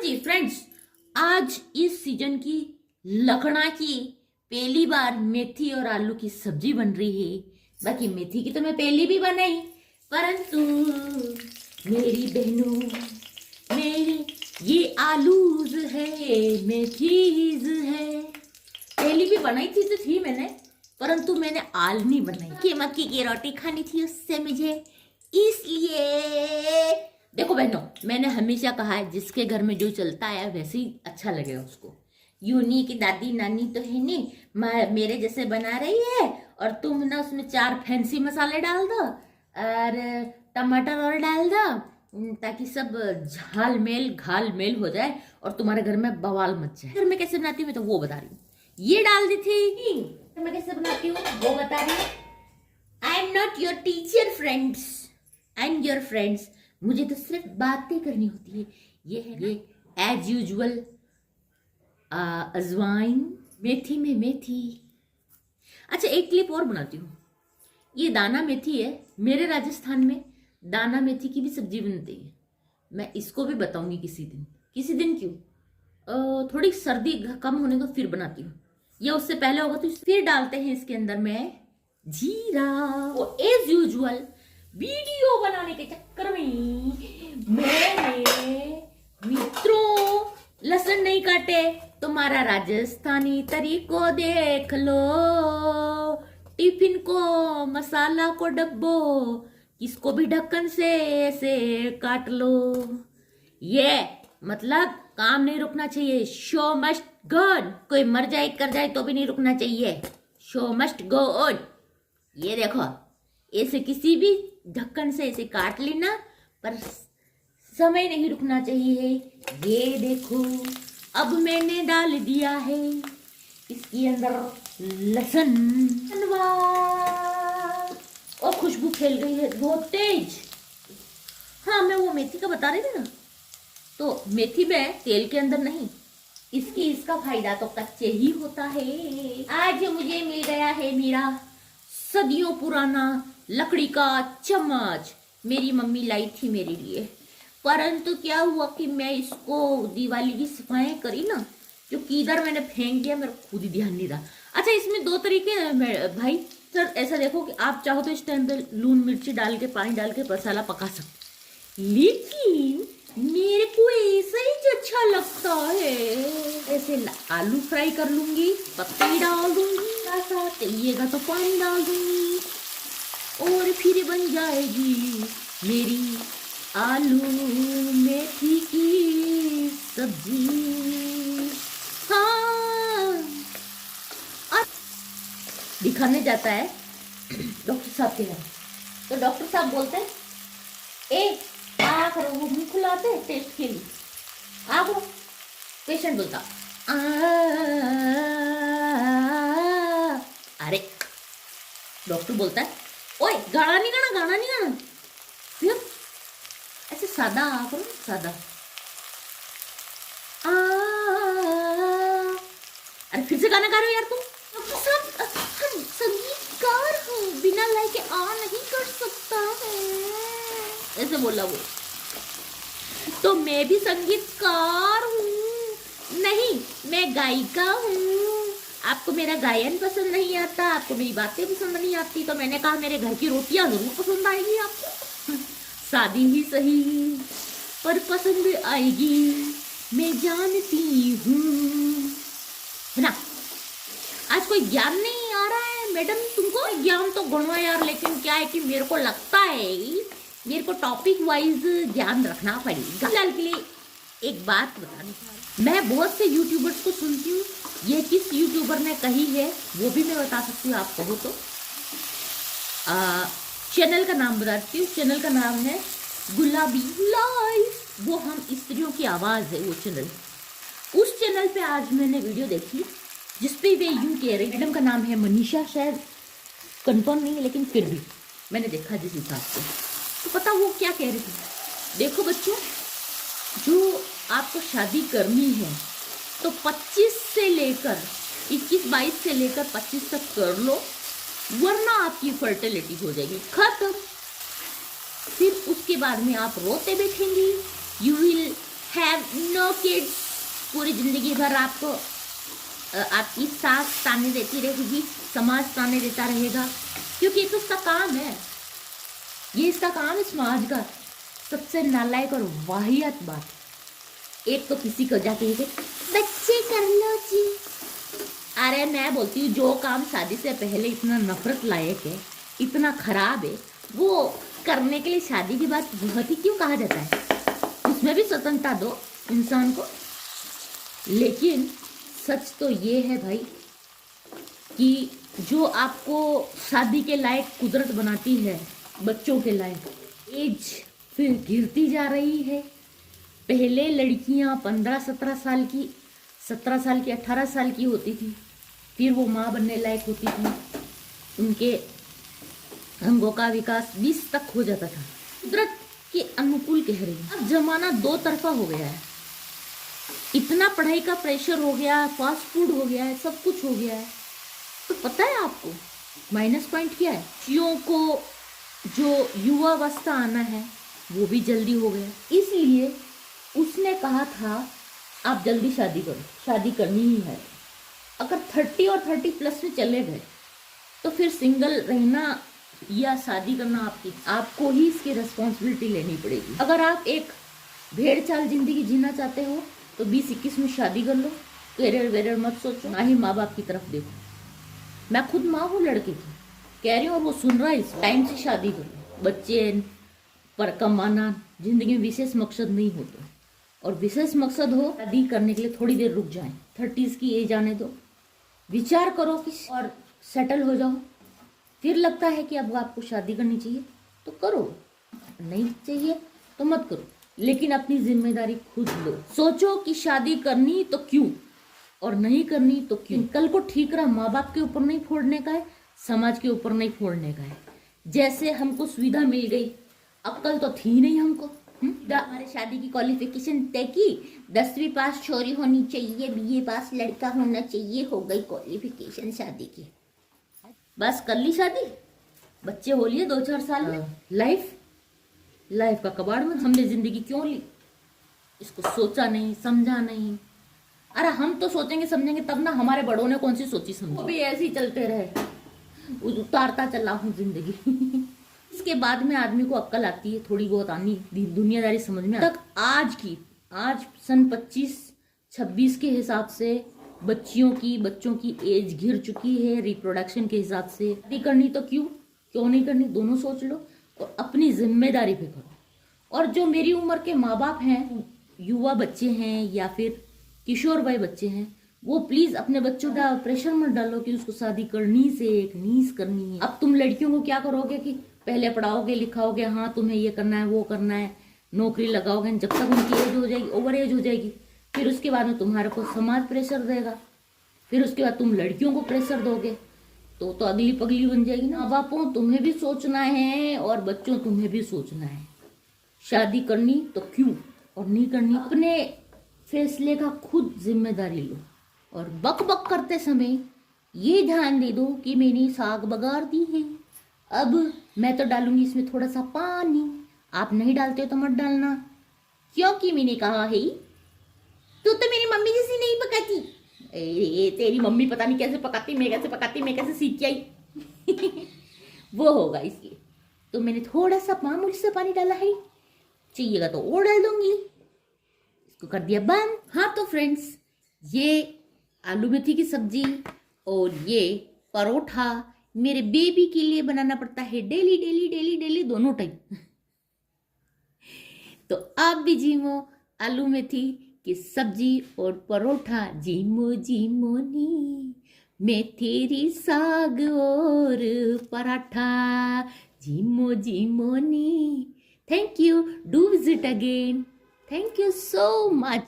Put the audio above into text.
जी friends, आज इस season की लखना की पहली बार मेथी और आलू की सब्जी बन रही है। बाकी मेथी की तो मैं पहले भी बनाई, परंतु मेरी बहनों, मेरी ये आलूज है, मेथीज है। पहली भी बनाई थी तो थी मैंने, परंतु मैंने आल नहीं बनाई कि मक्की की रोटी खानी थी उससे मुझे, इसलिए देखो बहनों, मैंने हमेशा कहा है जिसके घर में जो चलता है वैसे ही अच्छा लगेगा उसको। यूं नहीं कि दादी नानी तो है नहीं, मेरे जैसे बना रही है और तुम ना उसमें 4 फैंसी मसाले डाल दो और टमाटर और डाल दो ताकि सब झाल मेल घाल मेल हो जाए और तुम्हारे घर में बवाल मच जाए। घर में कैसे बनाती हूँ मैं तो वो बता रही हूँ। ये डाल दी थी, मैं कैसे बनाती हूँ वो बता रही हूँ। I am not your teacher friends, I am your friends. मुझे तो सिर्फ बातें करनी होती है। ये है ये एज यूजुअल अजवाइन, मेथी में मेथी। अच्छा, एक क्लिप और बनाती हूँ। ये दाना मेथी है, मेरे राजस्थान में दाना मेथी की भी सब्जी बनती है। मैं इसको भी बताऊंगी किसी दिन। किसी दिन क्यों, थोड़ी सर्दी कम होने को फिर बनाती हूँ, या उससे पहले होगा तो फिर डालते हैं इसके अंदर में जीरा। वो एज यूजुअल वीडियो बनाने के चक्कर में मैंने मित्रों लहसुन नहीं काटे। तुम्हारा राजस्थानी तरीको देख लो, टिफिन को मसाला को डब्बो इसको भी ढक्कन से ऐसे काट लो। ये मतलब काम नहीं रुकना चाहिए, शो मस्ट गो ऑन। कोई मर जाए कर जाए तो भी नहीं रुकना चाहिए, शो मस्ट गो ऑन। ये देखो, ऐसे किसी भी ढक्कन से ऐसे काट लेना, पर समय नहीं रुकना चाहिए। ये देखो, अब मैंने डाल दिया है इसके अंदर लहसुन और खुशबू फैल गई है बहुत तेज। हाँ, मैं वो मेथी का बता रही थी ना, तो मेथी में तेल के अंदर नहीं, इसका फायदा तो कच्चे ही होता है। आज मुझे मिल गया है मेरा सदियों पुराना लकड़ी का चम्मच, मेरी मम्मी लाई थी मेरे लिए। परंतु क्या हुआ कि मैं इसको दिवाली की सफाई करी ना, जो किधर मैंने फेंक दिया मेरा खुद ही ध्यान नहीं रहा। अच्छा, इसमें 2 तरीके हैं भाई सर। ऐसा देखो कि आप चाहो तो इस टाइम पे लून मिर्ची डाल के पानी डाल के मसाला पका सकते, लेकिन मेरे को ऐसा ही अच्छा लगता है। ऐसे आलू फ्राई कर लूंगी, पत्ते डाल दूंगी, चाहिएगा तो पानी डाल दूंगी और फिर बन जाएगी मेरी आलू मेथी की सब्जी। हाँ, और दिखाने जाता है डॉक्टर साहब के यहाँ, तो डॉक्टर साहब बोलते हैं ए आ करो, वो मुंह खुलाते टेस्ट के लिए। आओ, पेशेंट बोलता अरे डॉक्टर बोलता है ओए गाना नहीं गाना, गाना नहीं गाना, फिर ऐसे सादा करो, सादा अरे फिर से गाना गा रहे हो यार तुम। डॉक्टर साहब, हम संगीतकार हूँ, बिना लाइक के आ नहीं कर सकता है, ऐसे बोला वो। तो मैं भी संगीतकार हूँ, नहीं मैं गायिका हूँ। आपको मेरा गायन पसंद नहीं आता, आपको मेरी बातें पसंद नहीं आती, तो मैंने कहा मेरे घर की रोटियां जरूर पसंद आएगी आपको। शादी ही सही पर पसंद आएगी, मैं जानती हूँ, है ना। आज कोई ज्ञान नहीं आ रहा है मैडम तुमको? ज्ञान तो गणवा यार, लेकिन क्या है कि मेरे को लगता है मेरे को टॉपिक वाइज ध्यान रखना पड़ेगा। फिलहाल के लिए एक बात बतानी, मैं बहुत से यूट्यूबर्स को सुनती हूँ, ये किस यूट्यूबर ने कही है वो भी मैं बता सकती हूँ, आप कहो तो। चैनल का नाम बताती हूँ, चैनल का नाम है गुलाबी लाइफ, वो हम स्त्रियों की आवाज़ है वो चैनल। उस चैनल पे आज मैंने वीडियो देखी जिसपे वे यूँ कह रहे, मैडम का नाम है मनीषा, शायद कंफर्म नहीं है लेकिन फिर भी मैंने देखा जिस हिसाब से, तो पता वो क्या कह रही थी। देखो बच्चों, जो आपको शादी करनी है तो 25 से लेकर 21-22 से लेकर 25 तक कर लो, वरना आपकी फर्टिलिटी हो जाएगी खत्म। फिर उसके बाद में आप रोते बैठेंगी, you will have no no kids, पूरी जिंदगी भर आपको आपकी सास ताने देती रहेगी, समाज ताने देता रहेगा, क्योंकि ये तो उसका काम है, ये इसका काम है समाज का। सबसे नालायक और वाहियात बात, एक तो किसी को जाके बच्चे कर लो जी। अरे मैं बोलती हूँ जो काम शादी से पहले इतना नफरत लायक है, इतना खराब है, वो करने के लिए शादी के बाद बहुत ही क्यों कहा जाता है? उसमें भी स्वतंत्रता दो इंसान को। लेकिन सच तो ये है भाई कि जो आपको शादी के लायक कुदरत बनाती है, बच्चों के लायक, एज फिर गिरती जा रही है। पहले लड़कियां 15-17 साल की, 17 साल की, 18 साल की होती थी, फिर वो माँ बनने लायक होती थी, उनके अंगों का विकास 20 तक हो जाता था। कुदरत के अनुकूल कह रही हूँ। अब जमाना दो तरफा हो गया है, इतना पढ़ाई का प्रेशर हो गया है, फास्ट फूड हो गया है, सब कुछ हो गया है। तो पता है आपको माइनस पॉइंट क्या है? बच्चियों को जो युवावस्था आना है वो भी जल्दी हो गया, इसलिए उसने कहा था आप जल्दी शादी करो, शादी करनी ही है। अगर 30 और 30+ में चले गए तो फिर सिंगल रहना या शादी करना आपको ही इसकी रिस्पॉन्सिबिलिटी लेनी पड़ेगी। अगर आप एक भेड़ चाल जिंदगी जीना चाहते हो तो 20-21 में शादी कर लो, करियर वेरियर मत सोचो, ना ही माँ बाप की तरफ देखो। मैं खुद माँ हूँ लड़के की, कह रही हूँ, और वो सुन रहा है, इस टाइम से शादी करो। बच्चे पर कमाना जिंदगी में विशेष मकसद नहीं होता, और विशेष मकसद हो शादी करने के लिए थोड़ी देर रुक जाए, 30s की एज आने दो, विचार करो कि और सेटल हो जाओ। फिर लगता है कि अब आपको शादी करनी चाहिए तो करो, नहीं चाहिए तो मत करो, लेकिन अपनी जिम्मेदारी खुद लो। सोचो कि शादी करनी तो क्यों और नहीं करनी तो क्यों। कल को ठीकरा माँ बाप के ऊपर नहीं फोड़ने का है, समाज के ऊपर नहीं फोड़ने का है। जैसे हमको सुविधा मिल गई, अक्ल तो थी नहीं हमको। हमारे शादी की क्वालिफिकेशन तय की, 10वीं पास छोरी होनी चाहिए, BA पास लड़का होना चाहिए, हो गई क्वालिफिकेशन शादी की, बस कर ली शादी, बच्चे हो लिए 2-4 साल में। लाइफ का कबाड़ में हमने जिंदगी क्यों ली? इसको सोचा नहीं, समझा नहीं। अरे हम तो सोचेंगे समझेंगे तब ना, हमारे बड़ों ने कौन सी सोची समझी? वो भी ऐसे ही चलते रहे, उतारता चला हूँ जिंदगी। इसके बाद में आदमी को अक्ल आती है, थोड़ी बहुत आनी, दुनियादारी समझ में तक। आज सन 25-26 के हिसाब से बच्चों की एज घिर चुकी है, रिप्रोडक्शन के हिसाब से। शादी करनी तो क्यों नहीं करनी, दोनों सोच लो और अपनी जिम्मेदारी पे करो। और जो मेरी उम्र के माँ बाप हैं, युवा बच्चे हैं या फिर किशोर भाई बच्चे हैं, वो प्लीज अपने बच्चों का प्रेशर मत डालो कि उसको शादी करनी से एक नीस करनी है। अब तुम लड़कियों को क्या करोगे कि पहले पढ़ाओगे लिखाओगे, हाँ तुम्हें ये करना है वो करना है, नौकरी लगाओगे, जब तक उनकी एज हो जाएगी, ओवर एज हो जाएगी, फिर उसके बाद में तुम्हारे को समाज प्रेशर देगा, फिर उसके बाद तुम लड़कियों को प्रेशर दोगे, तो अगली पगली बन जाएगी ना। माँ बापों तुम्हें भी सोचना है और बच्चों तुम्हें भी सोचना है, शादी करनी तो क्यों और नहीं करनी, अपने फैसले का खुद जिम्मेदारी लो। और बक बक करते समय ये ध्यान दे दो कि मैंने साग बगाड़ दी है, अब मैं तो डालूंगी इसमें थोड़ा सा पानी, आप नहीं डालते हो तो मत डालना, क्योंकि मैंने कहा है तू तो मेरी मम्मी जैसी नहीं पकाती। तेरी मम्मी पता नहीं कैसे पकाती, मैं कैसे सीख के आई। वो होगा इसलिए तो मैंने थोड़ा सा मामूली से पानी डाला है, चाहिएगा तो और डाल दूंगी। इसको कर दिया बंद। हाँ तो फ्रेंड्स, ये आलू मेथी की सब्जी और ये परोठा मेरे बेबी के लिए बनाना पड़ता है डेली दोनों टाइम। तो आप भी जीमो आलू मेथी की सब्जी और परोठा, जीमो नी मैं तेरी साग और पराठा, जीमो नी। Thank you, do visit again, thank you so much.